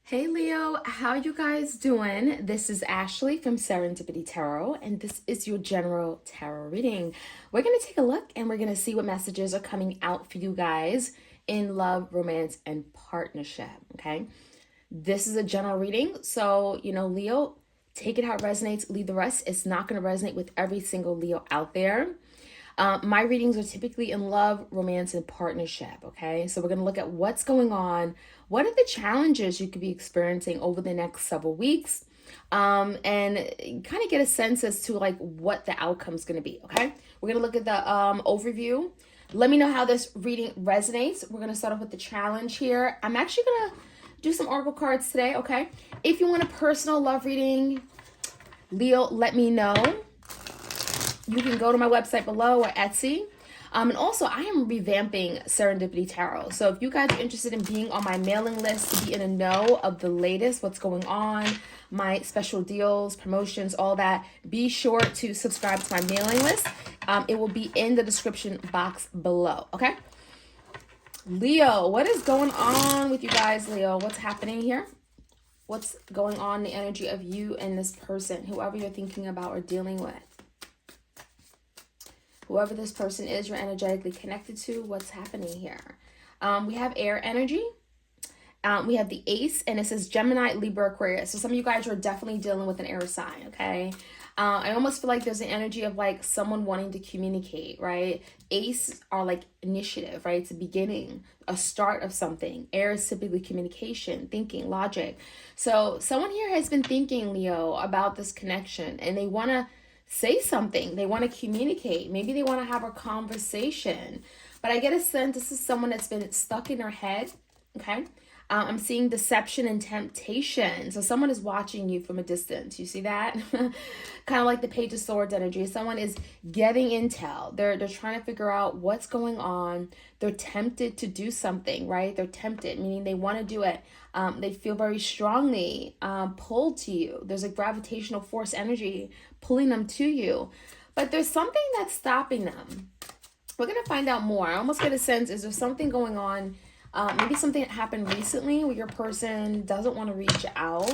Hey Leo, how you guys doing? This is Ashley from Serendipity Tarot, and this is your general tarot reading. We're going to take a look and we're going to see what messages are coming out for you guys in love, romance, and partnership. Okay, this is a general reading, so Leo, take it how it resonates, leave the rest. It's not going to resonate with every single Leo out there. My readings are typically in love, romance, and partnership. Okay, so we're going to look at what's going on. What are the challenges you could be experiencing over the next several weeks? And kind of get a sense as to like what the outcome is going to be. Okay, we're going to look at the overview. Let me know how this reading resonates. We're going to start off with the challenge here. I'm actually going to do some oracle cards today. Okay, if you want a personal love reading, Leo, let me know. You can go to my website below or Etsy. And also, I am revamping Serendipity Tarot. So if you guys are interested in being on my mailing list to be in a know of the latest, what's going on, my special deals, promotions, all that, be sure to subscribe to my mailing list. It will be in the description box below, okay? Leo, what is going on with you guys, Leo? What's happening here? What's going on in the energy of you and this person, whoever you're thinking about or dealing with? Whoever this person is, you're energetically connected to, what's happening here? We have air energy. We have the ace, and it says Gemini, Libra, Aquarius. So some of you guys are definitely dealing with an air sign, okay? I almost feel like there's an energy of like someone wanting to communicate, right? Ace are like initiative, right? It's a beginning, a start of something. Air is typically communication, thinking, logic. So someone here has been thinking, Leo, about this connection, and they want to say something. They want to communicate. Maybe they want to have a conversation. But I get a sense this is someone that's been stuck in their head, okay? I'm seeing deception and temptation. So someone is watching you from a distance. You see that? Kind of like the Page of Swords energy. Someone is getting intel. They're trying to figure out what's going on. They're tempted to do something, right? They're tempted, meaning they want to do it. They feel very strongly pulled to you. There's a gravitational force energy pulling them to you. But there's something that's stopping them. We're going to find out more. I almost get a sense, is there something going on? Maybe something that happened recently where your person doesn't want to reach out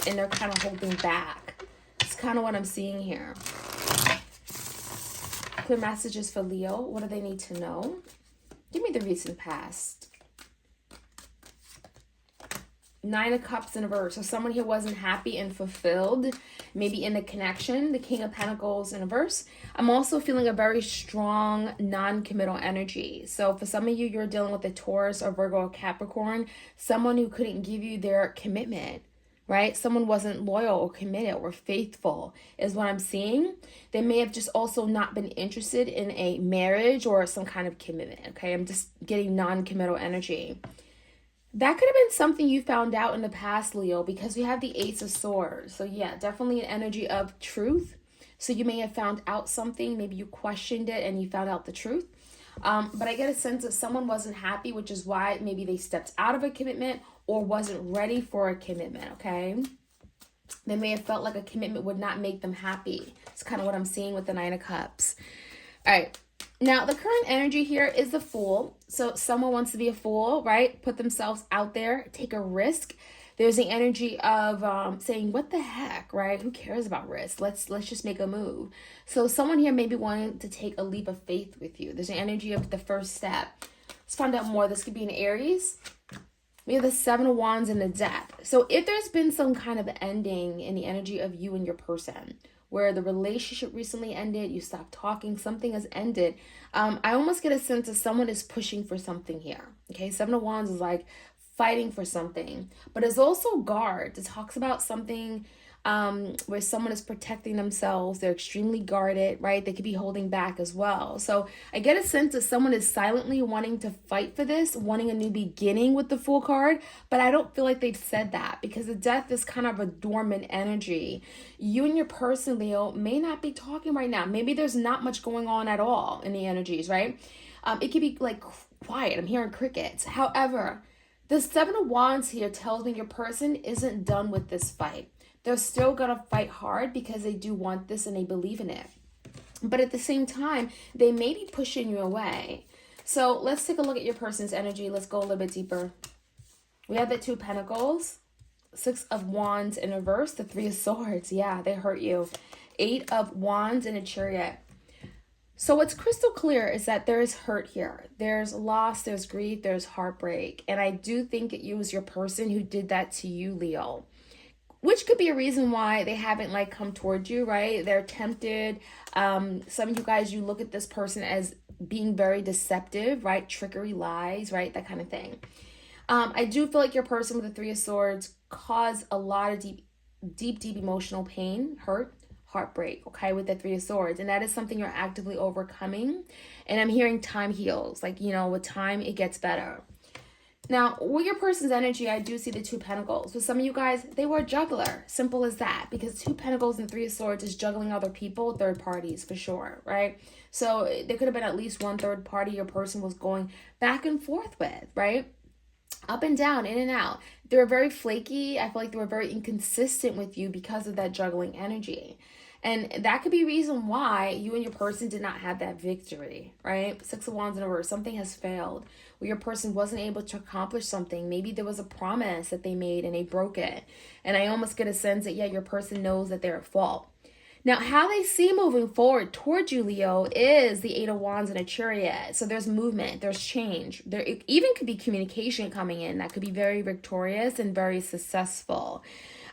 and they're kind of holding back. It's kind of what I'm seeing here. Clear messages for Leo. What do they need to know? Give me the recent past. Nine of Cups in reverse. So someone here wasn't happy and fulfilled, maybe in the connection. The King of Pentacles in reverse. I'm also feeling a very strong non-committal energy. So for some of you, you're dealing with a Taurus or Virgo or Capricorn, someone who couldn't give you their commitment, right? Someone wasn't loyal or committed or faithful is what I'm seeing. They may have just also not been interested in a marriage or some kind of commitment, okay? I'm just getting non-committal energy. That could have been something you found out in the past, Leo, because we have the Ace of Swords. So yeah, definitely an energy of truth. So you may have found out something. Maybe you questioned it and you found out the truth. But I get a sense that someone wasn't happy, which is why maybe they stepped out of a commitment or wasn't ready for a commitment, okay? They may have felt like a commitment would not make them happy. It's kind of what I'm seeing with the Nine of Cups. All right. Now, the current energy here is the Fool. So someone wants to be a fool, right? Put themselves out there, take a risk. There's the energy of saying, what the heck, right? Who cares about risk? Let's just make a move. So someone here may be wanting to take a leap of faith with you. There's an energy of the first step. Let's find out more. This could be an Aries. We have the Seven of Wands and the Death. So if there's been some kind of ending in the energy of you and your person, where the relationship recently ended, you stopped talking, something has ended. I almost get a sense that someone is pushing for something here. Okay, Seven of Wands is like fighting for something, but it's also guards. It talks about something where someone is protecting themselves. They're extremely guarded, right? They could be holding back as well. So I get a sense that someone is silently wanting to fight for this, wanting a new beginning with the Fool card, but I don't feel like they've said that because the Death is kind of a dormant energy. You and your person, Leo, may not be talking right now. Maybe there's not much going on at all in the energies, right? It could be like quiet. I'm hearing crickets. However, the Seven of Wands here tells me your person isn't done with this fight. They're still going to fight hard because they do want this and they believe in it. But at the same time, they may be pushing you away. So let's take a look at your person's energy. Let's go a little bit deeper. We have the Two of Pentacles. Six of Wands in reverse, the Three of Swords. Yeah, they hurt you. Eight of Wands in a Chariot. So what's crystal clear is that there is hurt here. There's loss, there's grief, there's heartbreak. And I do think it was your person who did that to you, Leo. Which could be a reason why they haven't like come towards you, right? They're tempted. Some of you guys, you look at this person as being very deceptive, right? Trickery, lies, right? That kind of thing. I do feel like your person with the Three of Swords caused a lot of deep emotional pain, hurt, heartbreak, okay, with the Three of Swords. And that is something you're actively overcoming. And I'm hearing time heals. Like, you know, with time, it gets better. Now, with your person's energy, I do see the Two of Pentacles. With some of you guys, they were a juggler. Simple as that. Because Two of Pentacles and Three of Swords is juggling other people, third parties, for sure, right? So there could have been at least one third party your person was going back and forth with, right? Up and down, in and out. They were very flaky. I feel like they were very inconsistent with you because of that juggling energy. And that could be a reason why you and your person did not have that victory, right? Six of Wands in reverse. Something has failed. Where your person wasn't able to accomplish something. Maybe there was a promise that they made and they broke it. And I almost get a sense that, yeah, your person knows that they're at fault. Now, how they see moving forward towards you, Leo, is the Eight of Wands and a Chariot. So there's movement, there's change. There even could be communication coming in that could be very victorious and very successful.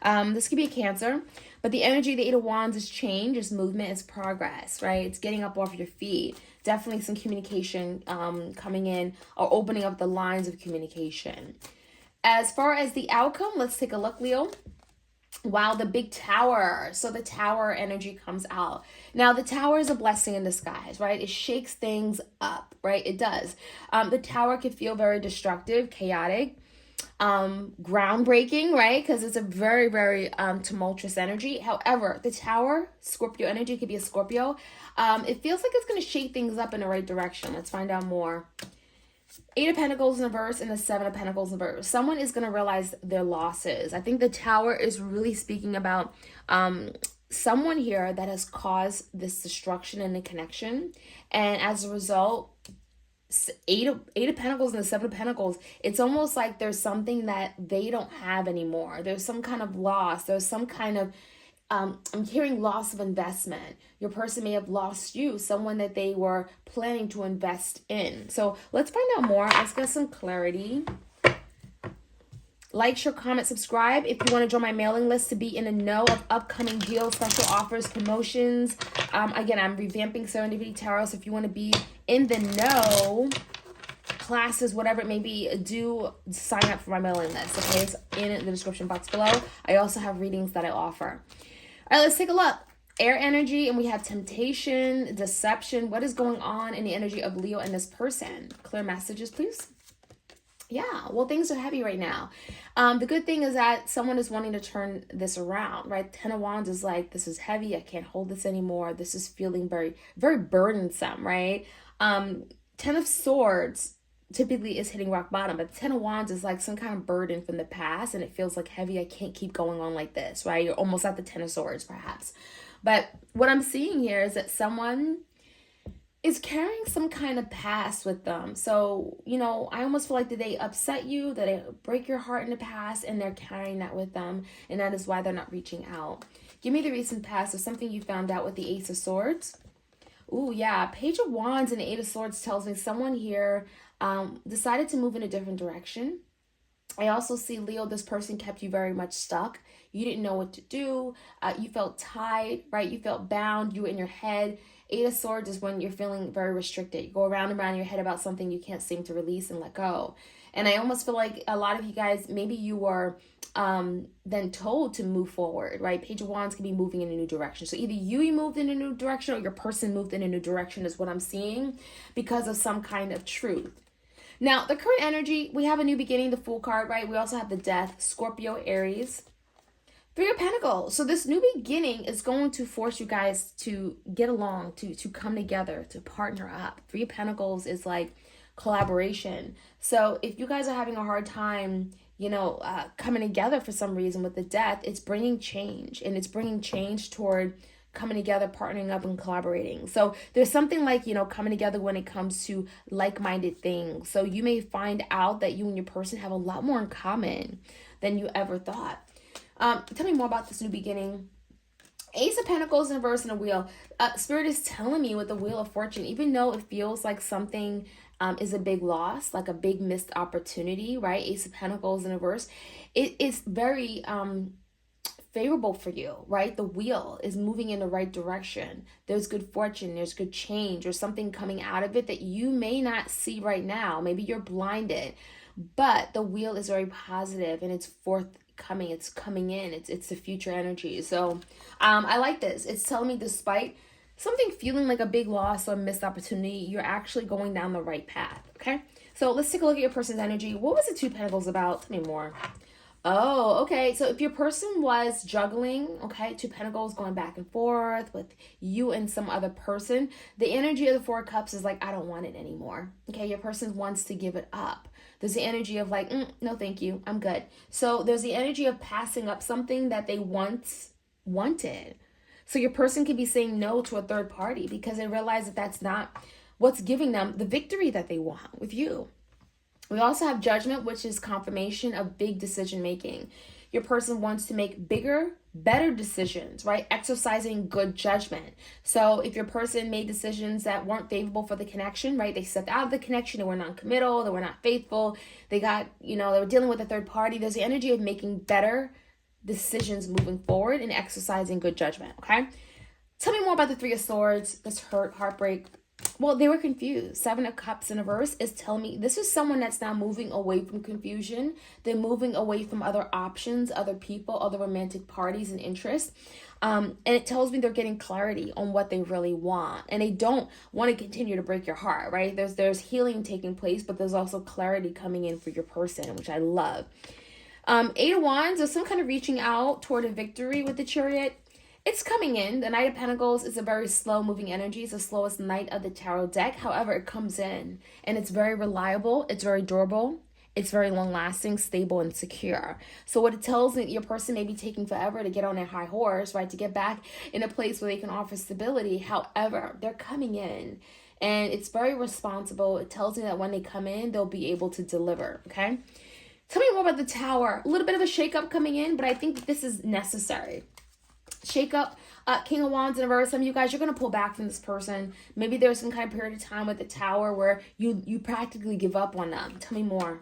This could be a Cancer, but the energy of the Eight of Wands is change, is movement, is progress, right? It's getting up off your feet. Definitely some communication coming in or opening up the lines of communication. As far as the outcome, let's take a look, Leo. Wow, the big Tower. So the Tower energy comes out. Now, the Tower is a blessing in disguise, right? It shakes things up, right? It does. The Tower can feel very destructive, chaotic, groundbreaking, right? Because it's a very, very tumultuous energy. However, the Tower, Scorpio energy, could be a Scorpio. It feels like it's going to shake things up in the right direction. Let's find out more. Eight of Pentacles in reverse and the Seven of Pentacles in reverse. Someone is going to realize their losses. I think the Tower is really speaking about someone here that has caused this destruction in the connection. And as a result, Eight of Pentacles and the Seven of Pentacles, it's almost like there's something that they don't have anymore. There's some kind of loss. There's some kind of I'm hearing loss of investment. Your person may have lost you, someone that they were planning to invest in. So let's find out more. Let's get some clarity. Like, share, comment, subscribe if you want to join my mailing list to be in the know of upcoming deals, special offers, promotions. Again, I'm revamping Serendipity Tarot, so if you want to be in the know, classes, whatever it may be, do sign up for my mailing list, okay? It's in the description box below. I also have readings that I offer. All right, let's take a look. Air energy, and we have temptation, deception. What is going on in the energy of Leo and this person? Clear messages, please. Yeah, well, things are heavy right now. The good thing is that someone is wanting to turn this around, right? Ten of Wands is like, this is heavy. I can't hold this anymore. This is feeling very, very burdensome, right? Ten of Swords typically is hitting rock bottom, but Ten of Wands is like some kind of burden from the past, and it feels like heavy. I can't keep going on like this, right? You're almost at the Ten of Swords, perhaps. But what I'm seeing here is that someone is carrying some kind of past with them. So, you know, I almost feel like, did they upset you? Did they break your heart in the past? And they're carrying that with them, and that is why they're not reaching out. Give me the recent past of something you found out with the Ace of Swords. Ooh, yeah. Page of Wands and the Eight of Swords tells me someone here decided to move in a different direction. I also see, Leo, this person kept you very much stuck. You didn't know what to do. You felt tied, right? You felt bound. You were in your head. Eight of Swords is when you're feeling very restricted. You go around and around in your head about something you can't seem to release and let go. And I almost feel like a lot of you guys, maybe you were then told to move forward, right? Page of Wands can be moving in a new direction. So either you moved in a new direction or your person moved in a new direction is what I'm seeing because of some kind of truth. Now, the current energy, we have a new beginning, the Fool card, right? We also have the Death, Scorpio, Aries, Three of Pentacles. So this new beginning is going to force you guys to get along, to come together, to partner up. Three of Pentacles is like collaboration. So if you guys are having a hard time, you know, coming together for some reason with the Death, it's bringing change, and it's bringing change toward coming together, partnering up, and collaborating. So there's something like, you know, coming together when it comes to like-minded things. So you may find out that you and your person have a lot more in common than you ever thought. Tell me more about this new beginning. Ace of Pentacles in reverse and a wheel. Spirit is telling me with the Wheel of Fortune, even though it feels like something is a big loss, like a big missed opportunity, right? Ace of Pentacles in reverse. It is very favorable for you, right? The wheel is moving in the right direction. There's good fortune, there's good change, or something coming out of it that you may not see right now. Maybe you're blinded, but the wheel is very positive and it's forthcoming. It's coming in. It's the future energy. So I like this. It's telling me despite something feeling like a big loss or missed opportunity, you're actually going down the right path. Okay. So let's take a look at your person's energy. What was the Two of Pentacles about? Tell me more. Oh, okay. So if your person was juggling, okay, Two Pentacles going back and forth with you and some other person, the energy of the Four of Cups is like, I don't want it anymore. Okay, your person wants to give it up. There's the energy of like, no, thank you, I'm good. So there's the energy of passing up something that they once wanted. So your person could be saying no to a third party because they realize that that's not what's giving them the victory that they want with you. We also have Judgment, which is confirmation of big decision making. Your person wants to make bigger, better decisions, right? Exercising good judgment. So if your person made decisions that weren't favorable for the connection, right? They stepped out of the connection, they were non-committal, they were not faithful, they were dealing with a third party. There's the energy of making better decisions moving forward and exercising good judgment, okay? Tell me more about the Three of Swords, this hurt, heartbreak. Well, they were confused. Seven of Cups in reverse is telling me this is someone that's now moving away from confusion. They're moving away from other options, other people, other romantic parties and interests. And it tells me they're getting clarity on what they really want. And they don't want to continue to break your heart, right? There's healing taking place, but there's also clarity coming in for your person, which I love. Eight of Wands, there's some kind of reaching out toward a victory with the Chariot. It's coming in. The Knight of Pentacles is a very slow moving energy. It's the slowest knight of the tarot deck. However, it comes in and it's very reliable. It's very durable. It's very long lasting, stable, and secure. So what it tells me, your person may be taking forever to get on their high horse, right? To get back in a place where they can offer stability. However, they're coming in and it's very responsible. It tells me that when they come in, they'll be able to deliver. Okay. Tell me more about the Tower. A little bit of a shakeup coming in, but I think that this is necessary. Shake up, King of Wands in reverse. Some of you guys, you're going to pull back from this person. Maybe there's some kind of period of time with the Tower where you practically give up on them. Tell me more.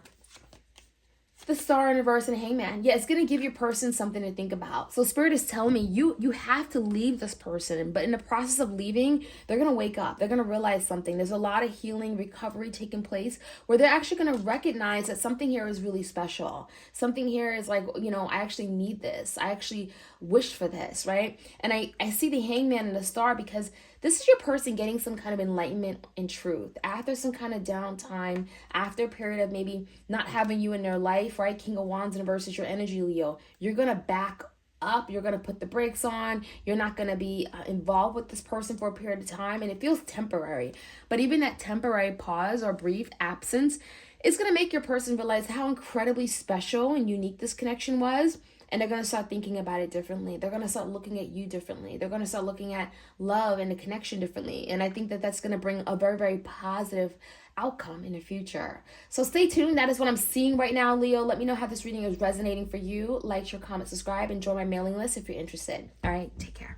The Star in reverse and Hangman. Yeah, it's going to give your person something to think about. So Spirit is telling me you have to leave this person. But in the process of leaving, they're going to wake up. They're going to realize something. There's a lot of healing, recovery taking place where they're actually going to recognize that something here is really special. Something here is like, I actually need this. I actually wish for this, right? And I see the Hangman and the Star because this is your person getting some kind of enlightenment and truth after some kind of downtime, after a period of maybe not having you in their life, right? King of Wands versus your energy, Leo. You're going to back up. You're going to put the brakes on. You're not going to be involved with this person for a period of time. And it feels temporary. But even that temporary pause or brief absence is going to make your person realize how incredibly special and unique this connection was. And they're going to start thinking about it differently. They're going to start looking at you differently. They're going to start looking at love and the connection differently. And I think that that's going to bring a very, very positive outcome in the future. So stay tuned. That is what I'm seeing right now, Leo. Let me know how this reading is resonating for you. Like, share, comment, subscribe, and join my mailing list if you're interested. All right, take care.